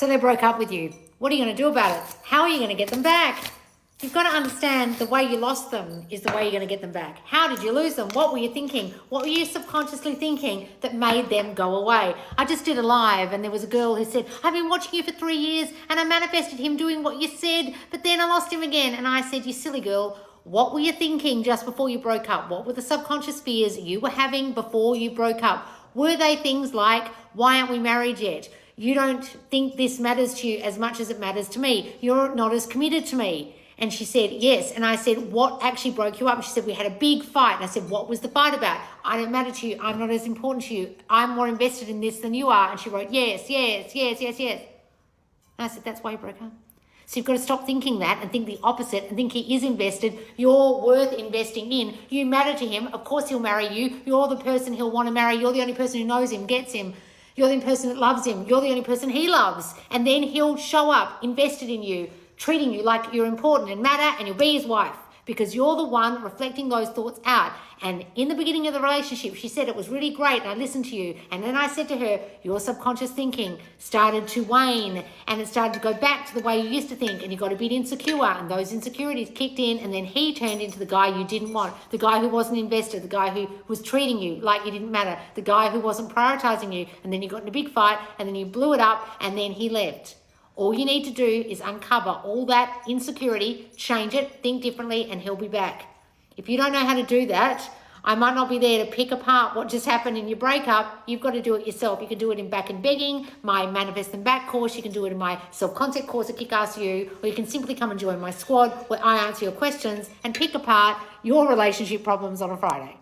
So they broke up with you. What are you going to do about it? How are you going to get them back? You've got to understand the way you lost them is the way you're going to get them back. How did you lose them? What were you thinking? What were you subconsciously thinking that made them go away? I just did a live and there was a girl who said, I've been watching you for 3 years and I manifested him doing what you said, but then I lost him again. And I said, you silly girl, what were you thinking just before you broke up? What were the subconscious fears you were having before you broke up? Were they things like, why aren't we married yet? You don't think this matters to you as much as it matters to me. You're not as committed to me. And she said, yes. And I said, what actually broke you up? And she said, we had a big fight. And I said, what was the fight about? I don't matter to you. I'm not as important to you. I'm more invested in this than you are. And she wrote, yes, yes, yes, yes, yes. And I said, that's why you broke up. So you've got to stop thinking that and think the opposite and think he is invested. You're worth investing in. You matter to him. Of course he'll marry you. You're the person he'll want to marry. You're the only person who knows him, gets him. You're the only person that loves him. You're the only person he loves. And then he'll show up invested in you, treating you like you're important and matter, and you'll be his wife because you're the one reflecting those thoughts out. And in the beginning of the relationship, she said it was really great and I listened to you. And then I said to her, your subconscious thinking started to wane and it started to go back to the way you used to think, and you got a bit insecure and those insecurities kicked in, and then he turned into the guy you didn't want, the guy who wasn't invested, the guy who was treating you like you didn't matter, the guy who wasn't prioritizing you, and then you got in a big fight and then you blew it up and then he left. All you need to do is uncover all that insecurity, change it, think differently, and he'll be back. If you don't know how to do that, I might not be there to pick apart what just happened in your breakup. You've got to do it yourself. You can do it in Back and Begging, my Manifest and Back course. You can do it in my self-concept course at Kick Ass You, or you can simply come and join my squad where I answer your questions and pick apart your relationship problems on a Friday.